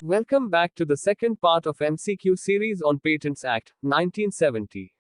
Welcome back to the second part of MCQ series on Patents Act, 1970.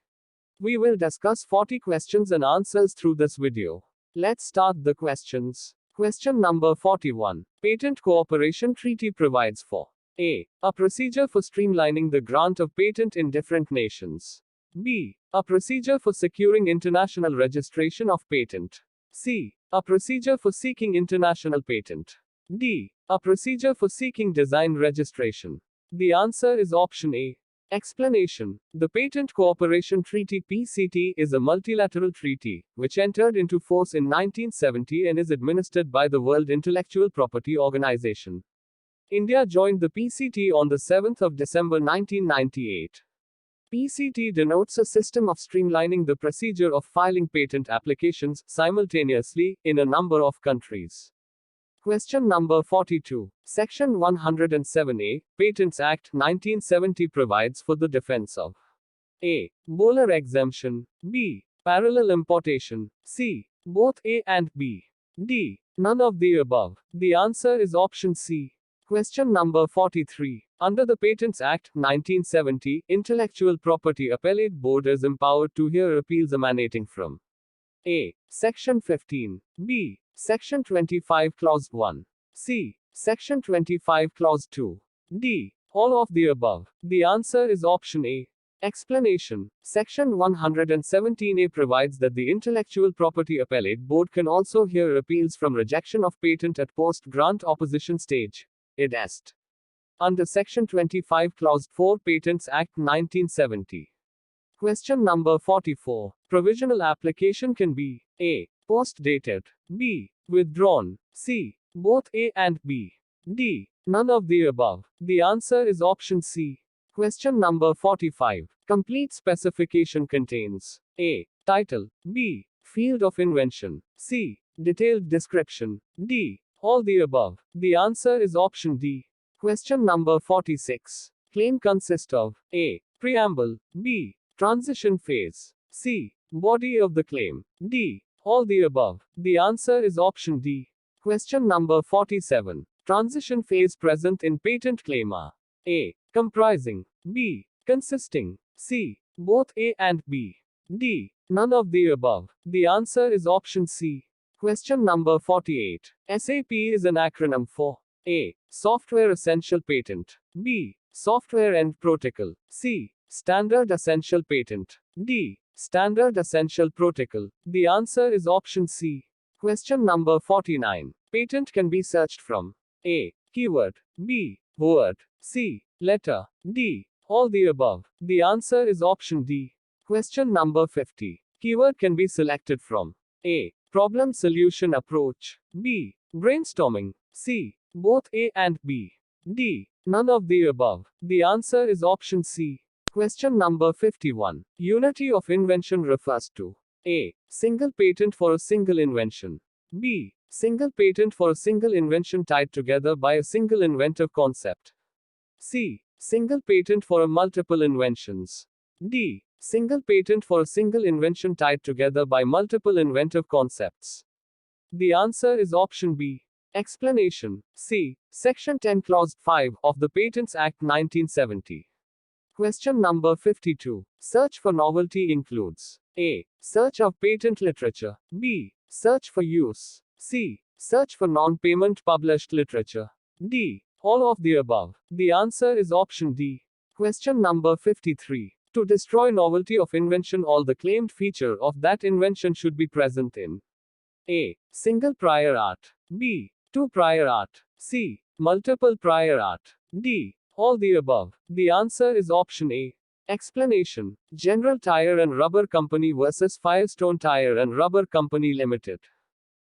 We will discuss 40 questions and answers through this video. Let's start the questions. Question number 41. Patent Cooperation Treaty provides for A. A procedure for streamlining the grant of patent in different nations. B. A procedure for securing international registration of patent. C. A procedure for seeking international patent. D. A procedure for seeking design registration. The answer is option A. Explanation. The Patent Cooperation Treaty (PCT) is a multilateral treaty, which entered into force in 1970 and is administered by the World Intellectual Property Organization. India joined the PCT on the 7th of December 1998. PCT denotes a system of streamlining the procedure of filing patent applications simultaneously in a number of countries. Question number 42. Section 107A, Patents Act 1970 provides for the defense of A. Bowler exemption. B. Parallel importation. C. Both A and B. D. None of the above. The answer is option C. Question number 43. Under the Patents Act 1970, Intellectual Property Appellate Board is empowered to hear appeals emanating from A. Section 15. B. Section 25 Clause 1. C. Section 25 Clause 2. D. All of the above. The answer is option A. Explanation. Section 117A provides that the Intellectual Property Appellate Board can also hear appeals from rejection of patent at post-grant opposition stage. Est. Under Section 25 Clause 4 Patents Act 1970. Question number 44. Provisional application can be A. Post-dated. B. Withdrawn. C. Both A and B. D. None of the above. The answer is option C. Question number 45. Complete specification contains A. Title. B. Field of invention. C. Detailed description. D. All the above. The answer is option D. Question number 46. Claim consists of A. Preamble. B. Transition phase. C. Body of the claim. D. All the above. The answer is option D. Question number 47. Transition phase present in patent claim are A. Comprising. B. Consisting. C. Both A and B. D. None of the above. The answer is option C. Question number 48. SAP is an acronym for A. Software Essential Patent. B. Software End Protocol. C. Standard Essential Patent. D. Standard Essential Protocol. The answer is option C. Question number 49. Patent can be searched from A. Keyword. B. Word. C. Letter. D. All the above. The answer is option D. Question number 50. Keyword can be selected from A. Problem solution approach. B. Brainstorming. C. Both A and B. D. None of the above. The answer is option C. Question number 51. Unity of invention refers to A. Single patent for a single invention. B. Single patent for a single invention tied together by a single inventive concept. C. Single patent for a multiple inventions. D. Single patent for a single invention tied together by multiple inventive concepts. The answer is option B. Explanation. C. Section 10 Clause 5 of the Patents Act 1970. Question number 52. Search for novelty includes A. Search of patent literature. B. Search for use. C. Search for non-payment published literature. D. All of the above. The answer is option D. Question number 53. To destroy novelty of invention, all the claimed feature of that invention should be present in A. Single prior art. B. Two prior art. C. Multiple prior art. D. All the above. The answer is option A. Explanation. General Tire and Rubber Company vs. Firestone Tire and Rubber Company Limited.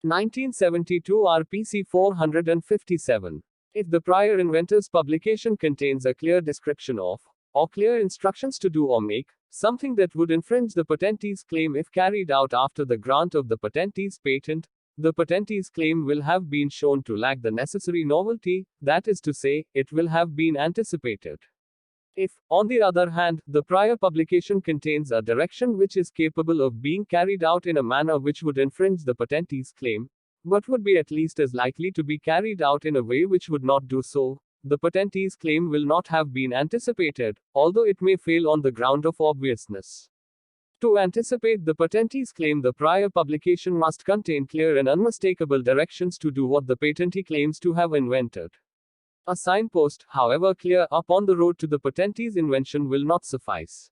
1972 RPC 457. If the prior inventor's publication contains a clear description of, or clear instructions to do or make, something that would infringe the patentee's claim if carried out after the grant of the patentee's patent, the patentee's claim will have been shown to lack the necessary novelty, that is to say, it will have been anticipated. If, on the other hand, the prior publication contains a direction which is capable of being carried out in a manner which would infringe the patentee's claim, but would be at least as likely to be carried out in a way which would not do so, the patentee's claim will not have been anticipated, although it may fail on the ground of obviousness. To anticipate the patentee's claim, the prior publication must contain clear and unmistakable directions to do what the patentee claims to have invented. A signpost, however clear, up on the road to the patentee's invention will not suffice.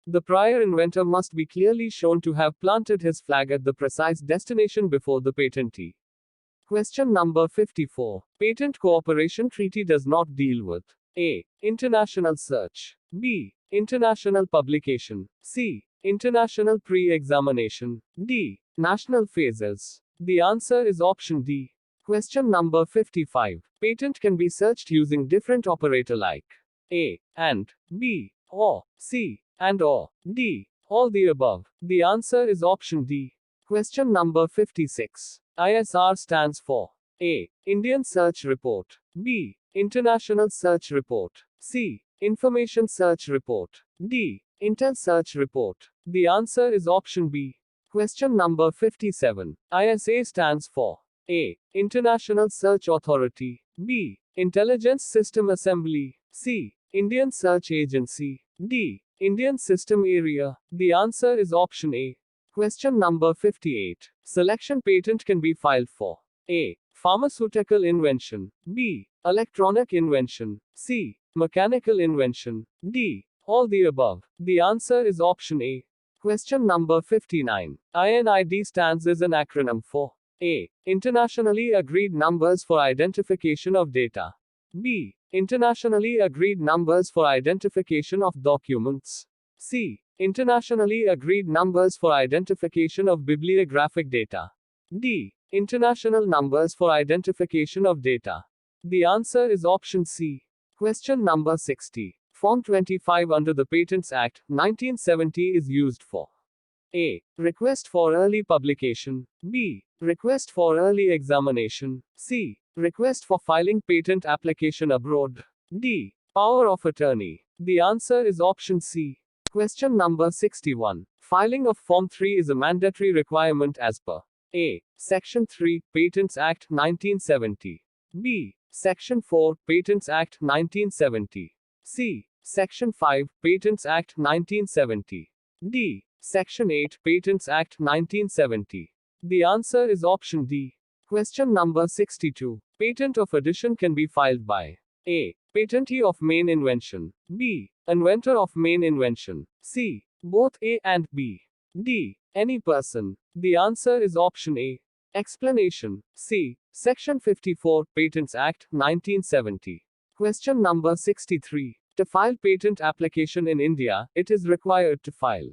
The prior inventor must be clearly shown to have planted his flag at the precise destination before the patentee. Question number 54. Patent Cooperation Treaty does not deal with A. International search. B. International publication. C. International pre-examination. D. National phases. The answer is option D. Question number 55. Patent can be searched using different operator like A. And B. Or C. And or D. All the above. The answer is option D. Question number 56. ISR stands for A. Indian Search Report. B. International Search Report. C. Information Search Report. D. Intel Search Report. The answer is option B. Question number 57. ISA stands for A. International Search Authority. B. Intelligence System Assembly. C. Indian Search Agency. D. Indian System Area. The answer is option A. Question number 58. Selection patent can be filed for A. Pharmaceutical invention. B. Electronic invention. C. Mechanical invention. D. All the above. The answer is option A. Question number 59. INID stands as an acronym for A. Internationally Agreed Numbers for Identification of Data. B. Internationally Agreed Numbers for Identification of Documents. C. Internationally Agreed Numbers for Identification of Bibliographic Data. D. International Numbers for Identification of Data. The answer is option C. Question number 60. Form 25 under the Patents Act, 1970 is used for A. Request for early publication. B. Request for early examination. C. Request for filing patent application abroad. D. Power of attorney. The answer is option C. Question number 61. Filing of Form 3 is a mandatory requirement as per A. Section 3, Patents Act 1970. B. Section 4, Patents Act 1970. C. Section 5, Patents Act 1970. D. Section 8, Patents Act 1970. The answer is option D. Question number 62. Patent of addition can be filed by A. Patentee of main invention. B. Inventor of main invention. C. Both A and B. D. Any person. The answer is option A. Explanation. C. Section 54, Patents Act, 1970. Question number 63. To file patent application in India, it is required to file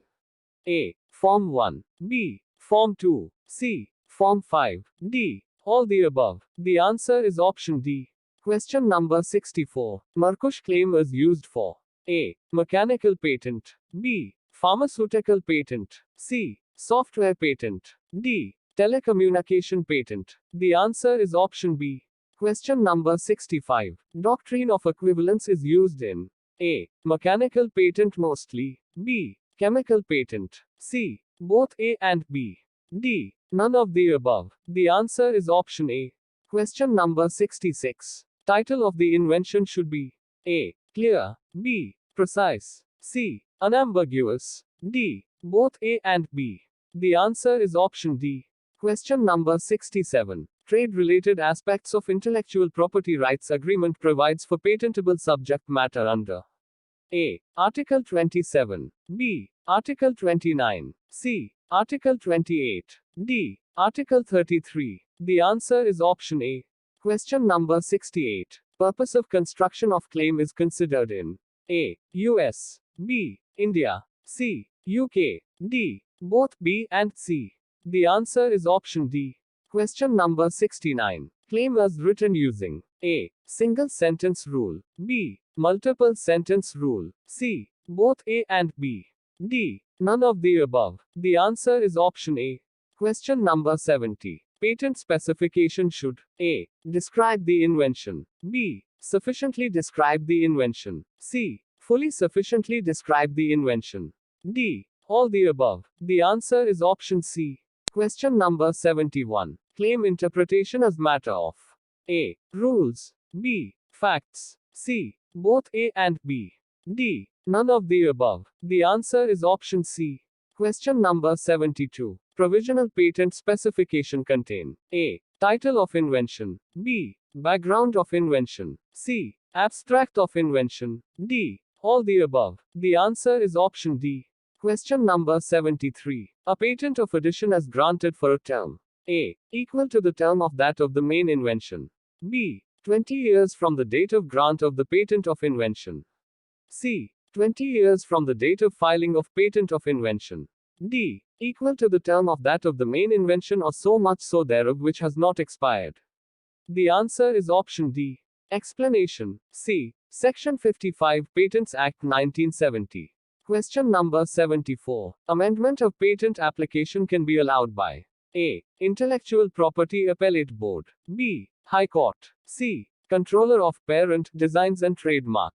A. Form 1. B. Form 2. C. Form 5. D. All the above. The answer is option D. Question number 64. Murkush claim is used for A. Mechanical patent. B. Pharmaceutical patent. C. Software patent. D. Telecommunication patent. The answer is option B. Question number 65. Doctrine of equivalence is used in A. Mechanical patent mostly. B. Chemical patent. C. Both A and B. D. None of the above. The answer is option A. Question number 66. Title of the invention should be A. Clear. B. Precise. C. Unambiguous. D. Both A and B. The answer is option D. Question number 67. Trade-related aspects of intellectual property rights agreement provides for patentable subject matter under A. Article 27. B. Article 29. C. Article 28. D. Article 33. The answer is option A. Question number 68. Purpose of construction of claim is considered in A. US. B. India. C. UK. D. Both B and C. The answer is option D. Question number 69. Claim as written using A. Single sentence rule. B. Multiple sentence rule. C. Both A and B. D. None of the above. The answer is option A. Question number 70. Patent specification should A. Describe the invention. B. Sufficiently describe the invention. C. Fully sufficiently describe the invention. D. All the above. The answer is option C. Question number 71. Claim interpretation as matter of A. Rules. B. Facts. C. Both A and B. D. None of the above. The answer is option C. Question number 72. Provisional patent specification contain A. Title of invention. B. Background of invention. C. Abstract of invention. D. All the above. The answer is option D. Question number 73. A patent of addition is granted for a term. A. Equal to the term of that of the main invention. B. 20 years from the date of grant of the patent of invention. C. 20 years from the date of filing of patent of invention. D. Equal to the term of that of the main invention or so much so thereof which has not expired. The answer is option D. Explanation. C. Section 55 Patents Act 1970. Question number 74. Amendment of patent application can be allowed by A. Intellectual Property Appellate Board. B. High Court. C. Controller of Parent Designs and Trademark.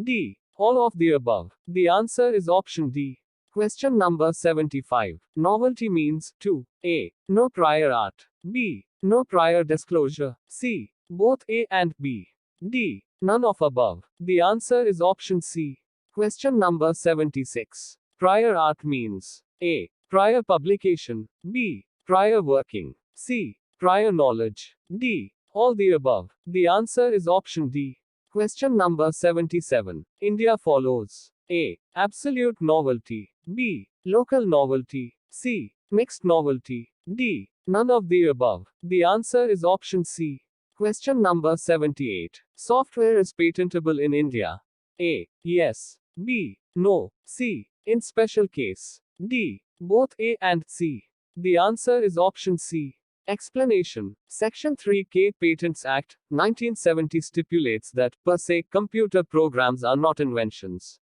D. All of the above. The answer is option D. Question number 75. Novelty means 2. A. No prior art. B. No prior disclosure. C. Both A and B. D. None of above. The answer is option C. Question number 76. Prior art means A. Prior publication. B. Prior working. C. Prior knowledge. D. All the above. The answer is option D. Question number 77. India follows A. Absolute novelty. B. Local novelty. C. Mixed novelty. D. None of the above. The answer is option C. Question number 78. Software is patentable in India. A. Yes. B. No. C. In special case. D. Both A and C. The answer is option C. Explanation. Section 3K Patents Act, 1970 stipulates that, per se, computer programs are not inventions.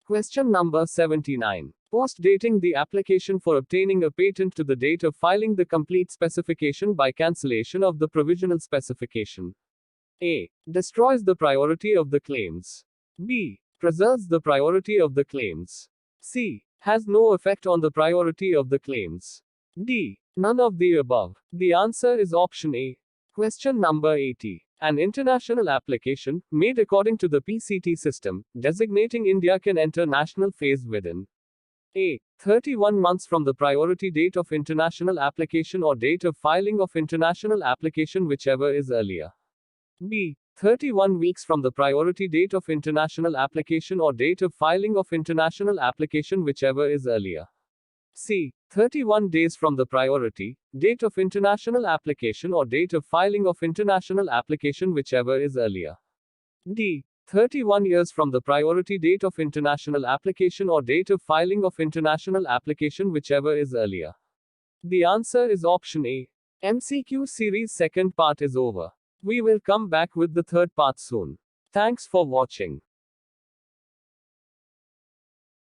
Question number 79. Post-dating the application for obtaining a patent to the date of filing the complete specification by cancellation of the provisional specification. A. Destroys the priority of the claims. B. Preserves the priority of the claims. C. Has no effect on the priority of the claims. D. None of the above. The answer is option A. Question number 80. An international application, made according to the PCT system, designating India can enter national phase within A. 31 months from the priority date of international application or date of filing of international application, whichever is earlier. B. 31 weeks from the priority date of international application or date of filing of international application, whichever is earlier. C. 31 days from the priority date of international application or date of filing of international application, whichever is earlier. D. 31 years from the priority date of international application or date of filing of international application, whichever is earlier. The answer is option A. MCQ series second part is over. We will come back with the third part soon. Thanks for watching.